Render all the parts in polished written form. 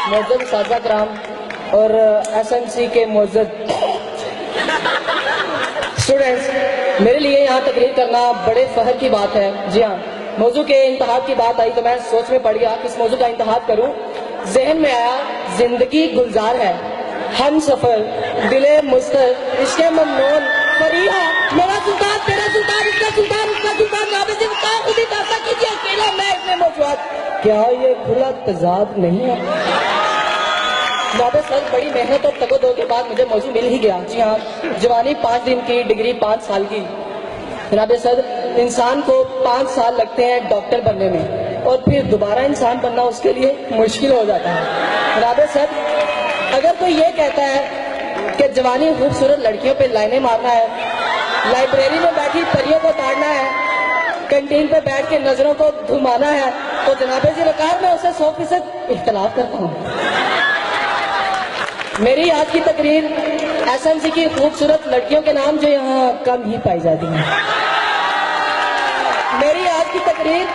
मोअज़्ज़ज़ साज़ा कराम और एसएमसी के मोअज़्ज़ज़ स्टूडेंट्स, मेरे लिए यहाँ तकरीर करना बड़े फख्र की बात है। जी हाँ, मौजू के इंतहाब की बात आई तो मैं सोच में पड़ गया किस मौजू का इंतहाब करूँ। जहन में आया जिंदगी गुलजार है, हम सफर दिले मुस्तर इश्क़े ममनून फरीहा, मेरा सुल्तान तेरा सुल्तान इसका सुल्तान उसका सुल्तान नाबे से मुस्तान खुद ही दास्ता कीजिए अकेला मैं इतने मौजूद। क्या ये खुला तजाद नहीं है? सर बड़ी मेहनत और तगदो के बाद मुझे मौजू मिल ही गया। जी हाँ, जवानी 5 दिन की, डिग्री 5 साल की। जनाब सर, इंसान को 5 साल लगते हैं डॉक्टर बनने में और फिर दोबारा इंसान बनना उसके लिए मुश्किल हो जाता है। जनाब सर, अगर कोई ये कहता है कि जवानी खूबसूरत लड़कियों पे लाइनें मारना है, लाइब्रेरी में बैठी परियों को ताड़ना है, कैंटीन पे बैठ के नजरों को घुमाना है, तो जनाब जी वकार मैं उसे 100% इख्तलाफ करता हूँ। मेरी आज की तकरीर एसएमसी की खूबसूरत लड़कियों के नाम जो यहाँ कम ही पाई जाती हैं। मेरी आज की तकरीर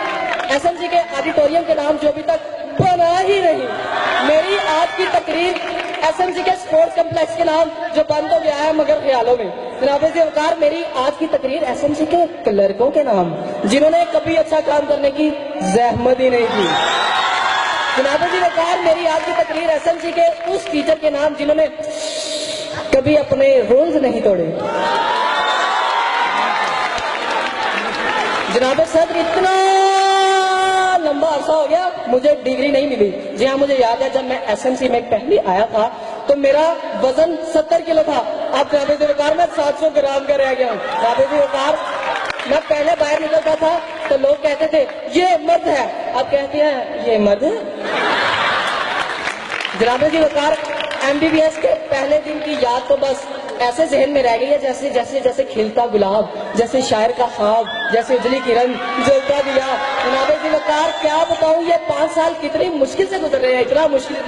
एसएमसी के ऑडिटोरियम के नाम जो अभी तक बना ही नहीं। मेरी आज की तकरीर एसएमसी के स्पोर्ट्स कम्प्लेक्स के नाम जो बंद हो गया है मगर ख्यालों में। जनाब जी वकार, मेरी आज की तकरीर एसएमसी के क्लर्कों के नाम जिन्होंने कभी अच्छा काम करने की जहमत ही नहीं की। जनाब जी वकार, मेरी आज की तकरीर एसएमसी के उस टीचर के नाम जिन्होंने कभी अपने रूल्स नहीं तोड़े। जनाब सर, इतना लंबा अरसा हो गया मुझे डिग्री नहीं मिली। जी हाँ, मुझे याद है जब मैं एसएमसी में पहले आया था तो मेरा वजन 70 किलो था। अब जनाब जी वकार मैं 700 ग्राम का रह गया हूँ। जनाब जी वकार, मैं पहले बाहर निकलता था तो लोग कहते थे ये मर्द है, अब कहते हैं ये मर्द है। जनाब जी वकार, एमबीबीएस के पहले दिन की याद तो बस ऐसे जहन में रह गई है जैसे जैसे जैसे खिलता गुलाब, जैसे शायर का ख्वाब, जैसे उजली किरण जलता दिया। जनाब जी वकार, क्या बताऊं ये 5 साल कितनी मुश्किल से गुजर रहे हैं। इतना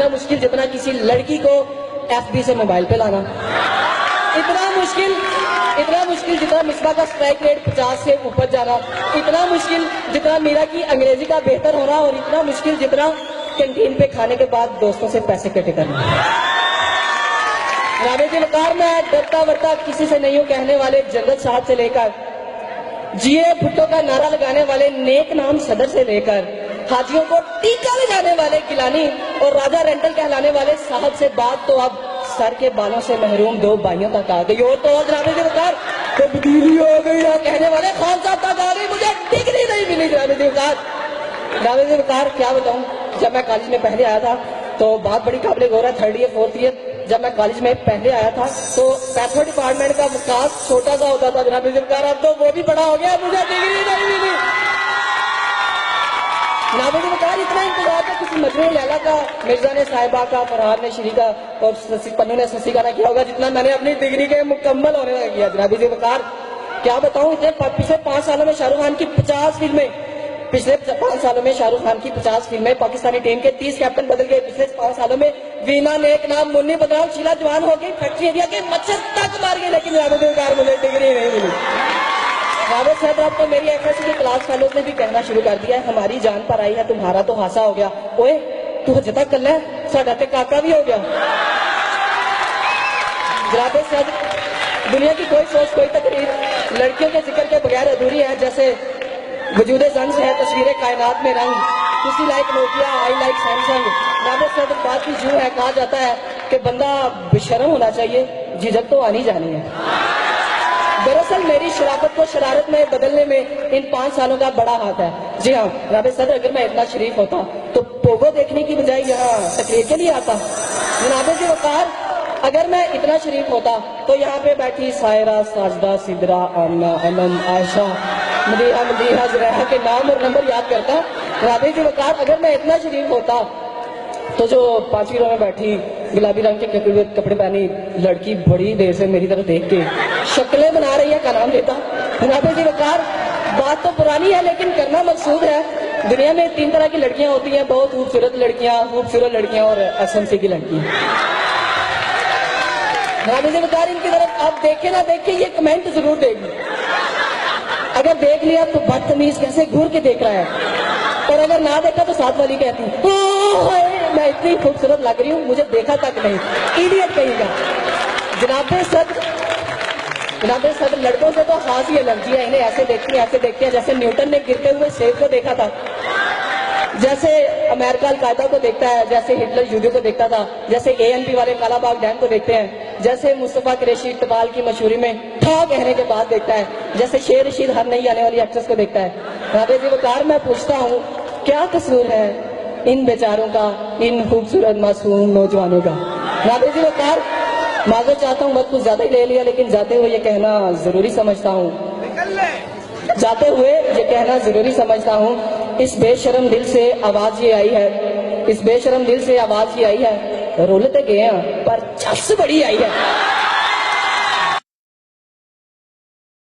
मुश्किल जितना किसी लड़की को एफबी से मोबाइल पे लाना, इतना मुश्किल जितना मिसबा का स्ट्राइक रेट 50 से ऊपर जाना, इतना मुश्किल जितना मीरा की अंग्रेजी का बेहतर होना, और इतना मुश्किल जितना कैंटीन पे खाने के बाद दोस्तों से पैसे इकट्ठे करना। जनाब जी वकार, मैं डरता वरता किसी से नहीं हूँ कहने वाले जंगल साहब से लेकर जिए भुट्टो का नारा लगाने वाले नेक नाम सदर से लेकर हाजियों को टीका लगाने वाले गिलानी और राजा रेंटल कहलाने वाले साहब से बात तो अब सर के बालों से महरूम 2 भाइयों तक आ गई। और तो जनाब जी वकार, तब्दीली हो गई कहने वाले खान साहब तक आ गई। मुझे डिग्री नहीं मिली। जनाब जी वकार, क्या बताऊं, जब मैं कॉलेज में पहले आया था तो बात बड़ी काबिल गौर है, 3rd ईयर 4th ईयर जब मैं कॉलेज में पहले आया था तो पैथो डिपार्टमेंट का विकास छोटा सा होता था। जनाब जी वकार, अब तो वो भी बड़ा हो गया, मुझे डिग्री नहीं मिली। जनाब जी वकार, इतना इंतजार था किसी मजनू लैला का, मिर्जा ने साहिबा का, फरहाद ने श्री का और पन्नू ने शशि का ना किया होगा जितना मैंने अपनी डिग्री के मुकम्मल होने लगा किया। जनाब जी वकार, क्या बताऊं, इतने पिछले 5 सालों में शाहरुख खान की 50 फिल्में, पिछले 5 सालों में शाहरुख खान की 50 फिल्में, पाकिस्तानी टीम के 30 कैप्टन बदल गए। पिछले 5 सालों में वीना नेक नाम, मुन्नी बदनाम, शीला जवान हो गई, फैक्ट्री एरिया के मच्छर तक मार गई, लेकिन जनाब जी वकार मुझे डिग्री नहीं मिली। रावत साहब, अब तो मेरी एफएससी के क्लास फेलोज ने भी कहना शुरू कर दिया है हमारी जान पर आई है तुम्हारा तो हासा हो गया। ओए तू हजे तक कल है, साडा ते काका भी हो गया। जनाब साहब, दुनिया की कोई सोच कोई तकरीर लड़कियों के जिक्र के बगैर अधूरी है। जैसे वजूदे जंस है तस्वीरें कायनात में रंग, किसी like Nokia I like Samsung. जनाब साहब, बात की यूं है, कहा जाता है कि बंदा बेशर्म होना चाहिए, झिझक तो आनी जानी है। दरअसल मेरी शराफत को शरारत में बदलने में इन 5 सालों का बड़ा हाथ है। जी हाँ जनाब सदर, अगर मैं इतना शरीफ होता तो पोगो देखने की बजाय यहाँ तकरीर के लिए आता। जनाब जी वकार, अगर मैं इतना शरीफ होता तो यहाँ पे बैठी सायरा, साजदा, सिदरा, आमना, अमन, आयशा, मदीहा, जुरैहा के नाम और नंबर याद करता। जनाब जी वकार, अगर मैं इतना शरीफ होता तो जो 5वीं रो में बैठी गुलाबी रंग के कपड़े पहनी लड़की बड़ी देर से मेरी तरफ देख के शक्लें बना रही है का नाम लेता। जनाब जी वकार, बात तो पुरानी है लेकिन करना मकसूद है। दुनिया में 3 तरह की लड़कियां होती हैं, बहुत खूबसूरत लड़कियां और एसएमसी की लड़कियां। जनाब जी वकार, इनकी तरफ आप देखे ना देखे ये कमेंट जरूर देगी। अगर देख लिया तो बदतमीज कैसे घूर के देख रहा है, और अगर ना देखा तो साथ वाली कहती मैं इतनी खूबसूरत लग रही हूँ, मुझे देखा तक नहीं, इडियट कहेगा। जनाबे सदर लड़कों से तो खास ही अलग है, इन्हें ऐसे देखती हैं जैसे न्यूटन ने गिरते हुए सेब को देखा था, जैसे अमेरिका अल-कायदा को देखता है, जैसे हिटलर यूदी को देखता था, जैसे ANP वाले कालाबाग डैम को देखते हैं, जैसे मुस्तफा कुरैशी इकबाल की मशहूरी में ठा कहने के बाद देखता है, जैसे शेर रशीद हर नई आने वाली एक्ट्रेस को देखता है। राधे जी वकार, मैं पूछता हूँ क्या कसूर है इन बेचारों का, इन खूबसूरत मासूम नौजवानों का। राधे जी वकार, माजूर चाहता हूँ, मत कुछ ज्यादा ही ले लिया, लेकिन जाते हुए ये कहना जरूरी समझता हूँ, इस बेशरम दिल से आवाज ये आई है, इस बेशरम दिल से आवाज ये आई है, रोलते गए हैं पर चस बड़ी आई है।